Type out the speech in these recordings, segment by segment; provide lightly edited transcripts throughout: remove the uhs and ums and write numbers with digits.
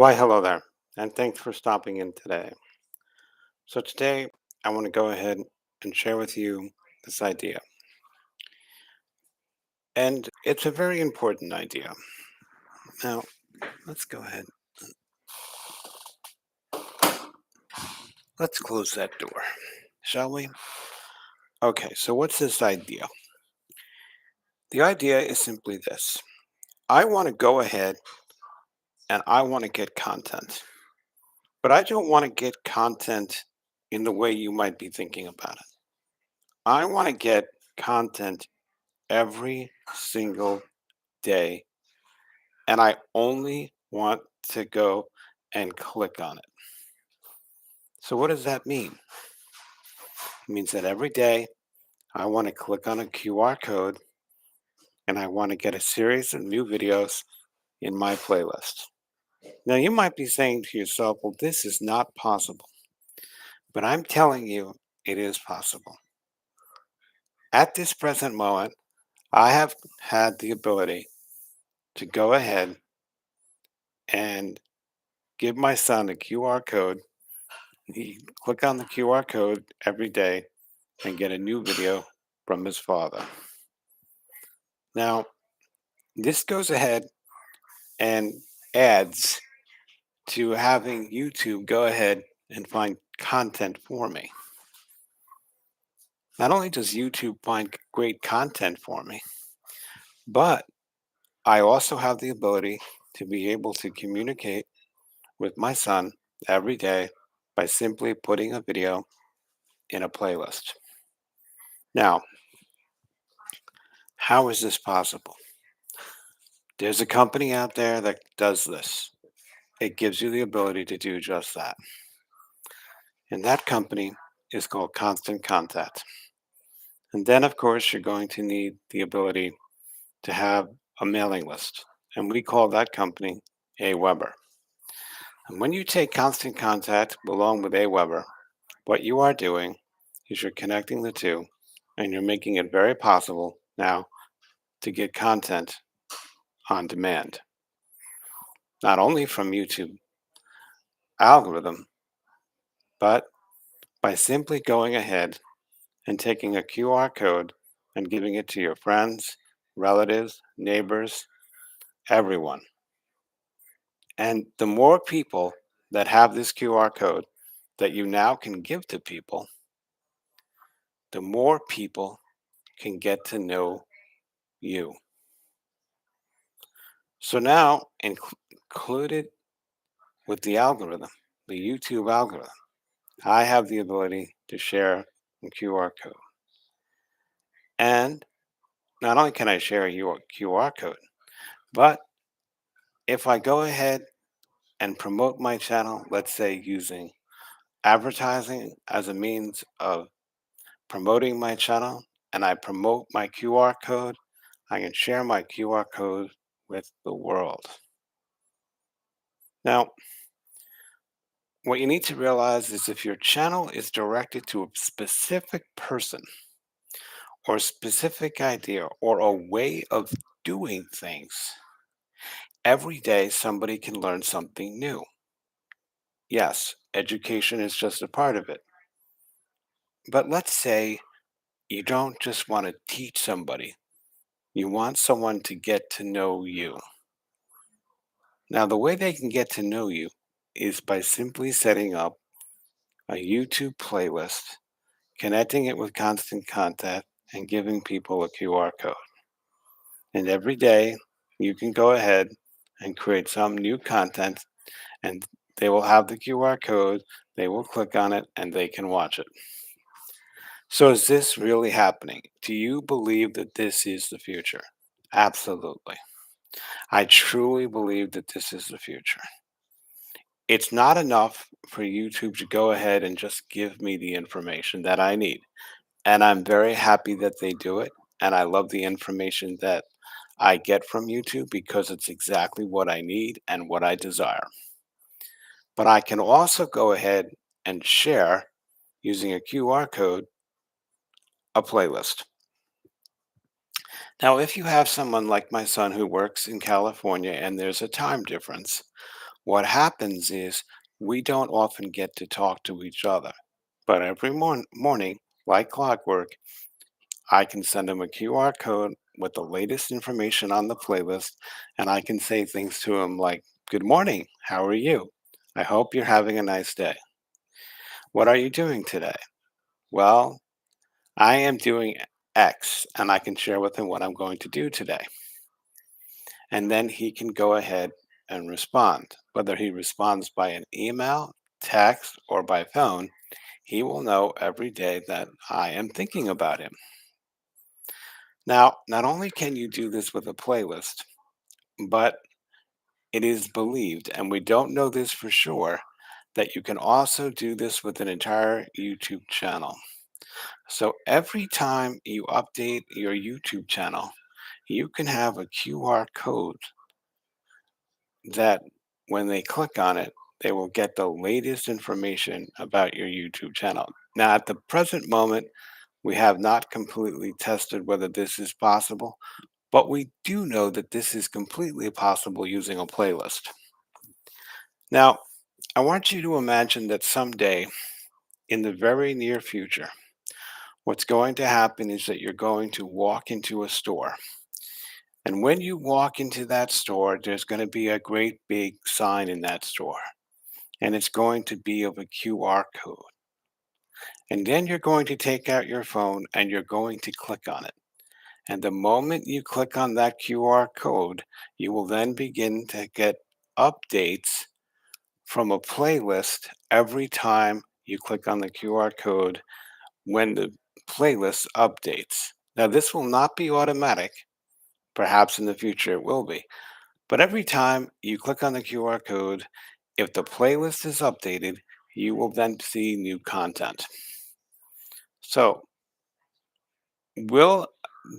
Why, hello there, and thanks for stopping in today. So, today I want to go ahead and share with you this idea. And it's a very important idea. Now, let's go ahead. Let's close that door, shall we? Okay, so what's this idea? The idea is simply this: I want to go ahead and I want to get content, but I don't want to get content in the way you might be thinking about it. I want to get content every single day, and I only want to go and click on it. So, what does that mean? It means that every day I want to click on a QR code and I want to get a series of new videos in my playlist. Now, you might be saying to yourself, well, this is not possible, but I'm telling you it is possible. At this present moment, I have had the ability to go ahead and give my son a QR code. He click on the QR code every day and get a new video from his father. Now, this goes ahead and adds to having YouTube go ahead and find content for me. Not only does YouTube find great content for me, but I also have the ability to be able to communicate with my son every day by simply putting a video in a playlist. Now, how is this possible? There's a company out there that does this. It gives you the ability to do just that. And that company is called Constant Contact. And then, of course, you're going to need the ability to have a mailing list. And we call that company Aweber. And when you take Constant Contact along with Aweber, what you are doing is you're connecting the two and you're making it very possible now to get content on demand, not only from YouTube algorithm, but by simply going ahead and taking a QR code and giving it to your friends, relatives, neighbors, everyone. And the more people that have this QR code that you now can give to people, the more people can get to know you. So now, included with the algorithm, the YouTube algorithm, I have the ability to share a QR code. And not only can I share your QR code, but if I go ahead and promote my channel, let's say using advertising as a means of promoting my channel, and I promote my QR code, I can share my QR code with the world. Now, what you need to realize is if your channel is directed to a specific person or a specific idea or a way of doing things, every day somebody can learn something new. Yes, education is just a part of it. But let's say you don't just want to teach somebody, you want someone to get to know you. Now, the way they can get to know you is by simply setting up a YouTube playlist, connecting it with Constant Contact, and giving people a QR code. And every day you can go ahead and create some new content, and they will have the QR code, they will click on it, and they can watch it. So, is this really happening? Do you believe that this is the future? Absolutely. I truly believe that this is the future. It's not enough for YouTube to go ahead and just give me the information that I need. And I'm very happy that they do it. And I love the information that I get from YouTube because it's exactly what I need and what I desire. But I can also go ahead and share using a QR code a playlist. Now, if you have someone like my son who works in California and there's a time difference, What happens is we don't often get to talk to each other, but every morning, like clockwork, I can send him a QR code with the latest information on the playlist, and I can say things to him like, "Good morning, how are you? I hope you're having a nice day. What are you doing today?" "Well, I am doing X," and I can share with him what I'm going to do today. And then he can go ahead and respond. Whether he responds by an email, text, or by phone, he will know every day that I am thinking about him. Now, not only can you do this with a playlist, but it is believed, and we don't know this for sure, that you can also do this with an entire YouTube channel. So every time you update your YouTube channel, you can have a QR code that when they click on it, they will get the latest information about your YouTube channel. Now, at the present moment, we have not completely tested whether this is possible, but we do know that this is completely possible using a playlist. Now, I want you to imagine that someday in the very near future, what's going to happen is that you're going to walk into a store. And when you walk into that store, there's going to be a great big sign in that store, and it's going to be of a QR code. And then you're going to take out your phone and you're going to click on it. And the moment you click on that QR code, you will then begin to get updates from a playlist every time you click on the QR code when the playlist updates. Now, this will not be automatic. Perhaps in the future it will be. But every time you click on the QR code, if the playlist is updated, you will then see new content. So, will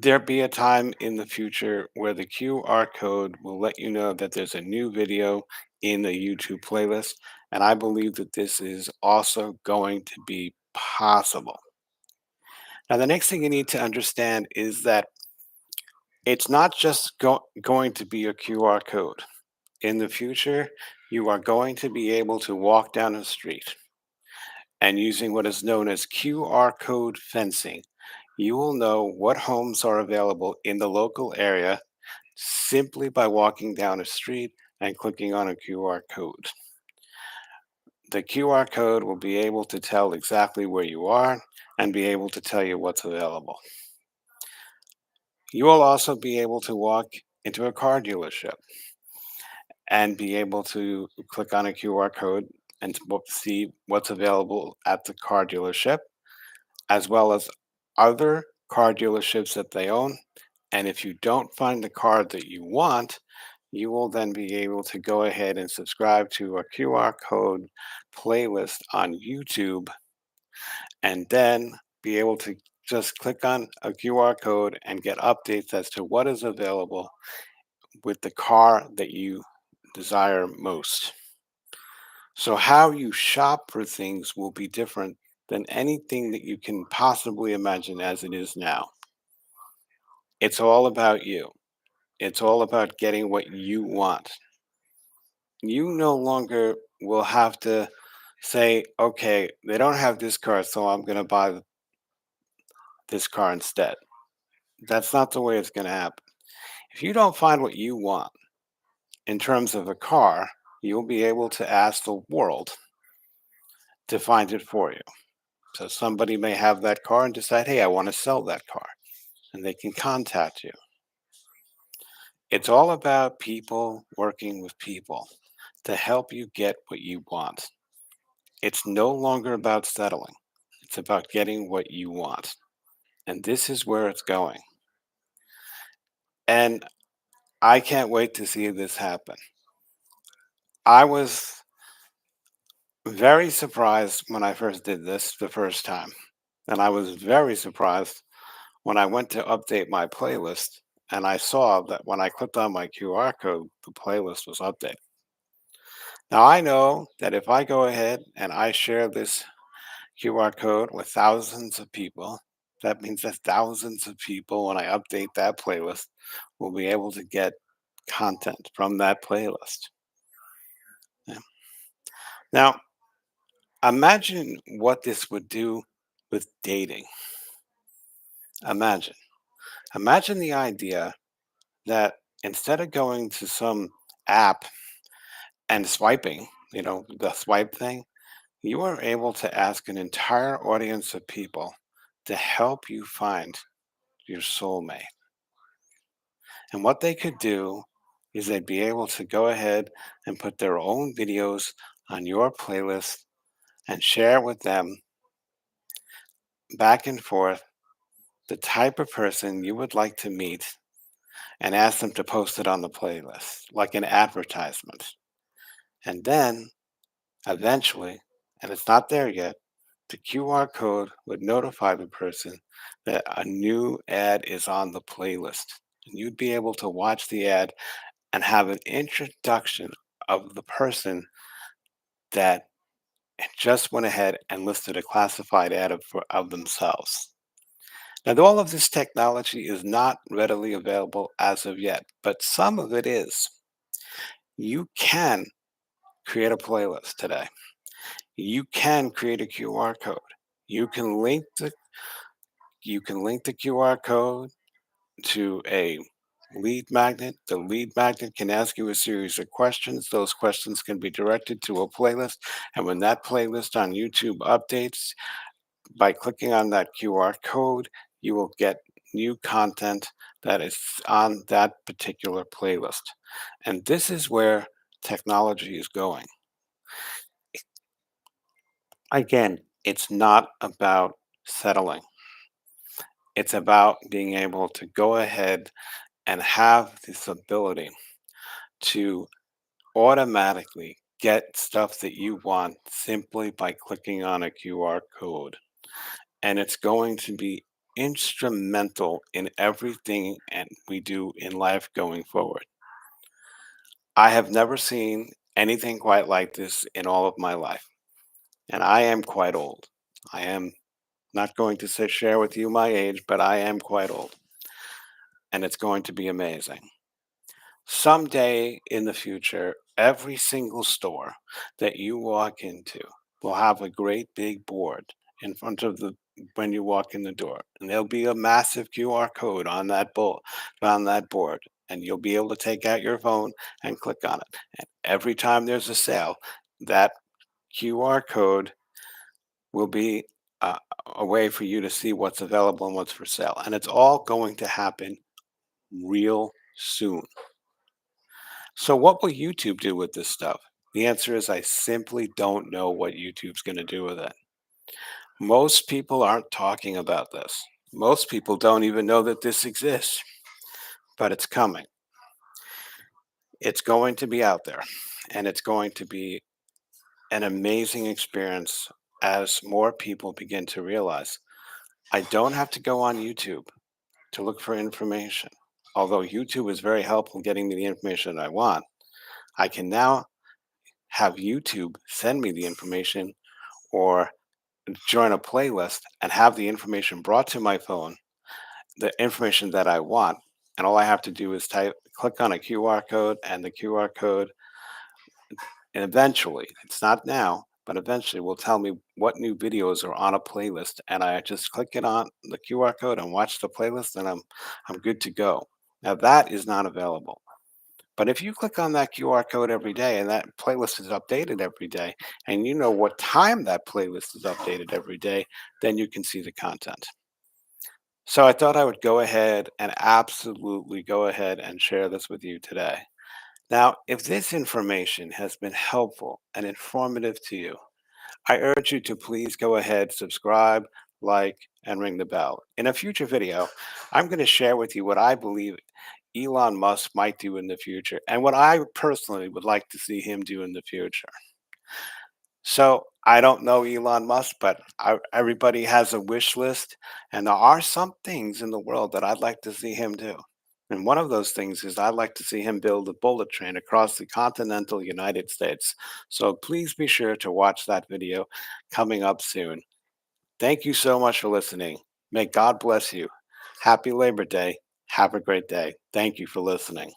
there be a time in the future where the QR code will let you know that there's a new video in the YouTube playlist? And I believe that this is also going to be possible. Now, the next thing you need to understand is that it's not just going to be a QR code. In the future, you are going to be able to walk down a street and using what is known as QR code fencing, you will know what homes are available in the local area simply by walking down a street and clicking on a QR code. The QR code will be able to tell exactly where you are and be able to tell you what's available. You will also be able to walk into a car dealership and be able to click on a QR code and see what's available at the car dealership, as well as other car dealerships that they own. And if you don't find the car that you want, you will then be able to go ahead and subscribe to a QR code playlist on YouTube and then be able to just click on a QR code and get updates as to what is available with the car that you desire most. So, how you shop for things will be different than anything that you can possibly imagine as it is now. It's all about you. It's all about getting what you want. You no longer will have to say, okay, they don't have this car, so I'm going to buy this car instead. That's not the way it's going to happen. If you don't find what you want in terms of a car, you'll be able to ask the world to find it for you. So somebody may have that car and decide, hey, I want to sell that car, and they can contact you. It's all about people working with people to help you get what you want. It's no longer about settling, it's about getting what you want. And this is where it's going. And I can't wait to see this happen. I was very surprised when I first did this the first time. And I was very surprised when I went to update my playlist and I saw that when I clicked on my QR code, the playlist was updated. Now I know that if I go ahead and I share this QR code with thousands of people, that means that thousands of people, when I update that playlist, will be able to get content from that playlist. Now, imagine what this would do with dating. Imagine. Imagine the idea that instead of going to some app and swiping, the swipe thing, you are able to ask an entire audience of people to help you find your soulmate. And what they could do is they'd be able to go ahead and put their own videos on your playlist and share with them back and forth the type of person you would like to meet and ask them to post it on the playlist like an advertisement. And then eventually, and it's not there yet, the QR code would notify the person that a new ad is on the playlist. And you'd be able to watch the ad and have an introduction of the person that just went ahead and listed a classified ad of themselves. Now, all of this technology is not readily available as of yet, but some of it is. You can create a playlist today. You can create a QR code. You can link the QR code to a lead magnet. The lead magnet can ask you a series of questions. Those questions can be directed to a playlist. And when that playlist on YouTube updates, by clicking on that QR code, you will get new content that is on that particular playlist. And this is where technology is going. Again, it's not about settling. It's about being able to go ahead and have this ability to automatically get stuff that you want simply by clicking on a QR code. And it's going to be instrumental in everything and we do in life going forward. I have never seen anything quite like this in all of my life, and I am quite old. I am not going to share with you my age, but I am quite old, and it's going to be amazing. Someday in the future, every single store that you walk into will have a great big board in front of the when you walk in the door, and there'll be a massive QR code on that board, and you'll be able to take out your phone and click on it. And every time there's a sale, that QR code will be a, a way for you to see what's available and what's for sale, and it's all going to happen real soon. So, what will YouTube do with this stuff? The answer is I simply don't know what YouTube's going to do with it. Most people aren't talking about this. Most people don't even know that this exists, but it's coming. It's going to be out there, and it's going to be an amazing experience as more people begin to realize I don't have to go on YouTube to look for information. Although YouTube is very helpful getting me the information that I want, I can now have YouTube send me the information or join a playlist and have the information brought to my phone, the information that I want. And all I have to do is click on a QR code, and the QR code, and eventually, it's not now, but eventually will tell me what new videos are on a playlist. And I just click it on the QR code and watch the playlist, and I'm good to go. Now that is not available. But if you click on that QR code every day and that playlist is updated every day, and you know what time that playlist is updated every day, then you can see the content. So I thought I would go ahead and absolutely go ahead and share this with you today. Now, if this information has been helpful and informative to you, I urge you to please go ahead, subscribe, like, and ring the bell. In a future video, I'm going to share with you what I believe Elon Musk might do in the future and what I personally would like to see him do in the future. So I don't know Elon Musk, but everybody has a wish list, and there are some things in the world that I'd like to see him do. And one of those things is I'd like to see him build a bullet train across the continental United States. So please be sure to watch that video coming up soon. Thank you so much for listening. May God bless you. Happy Labor Day. Have a great day. Thank you for listening.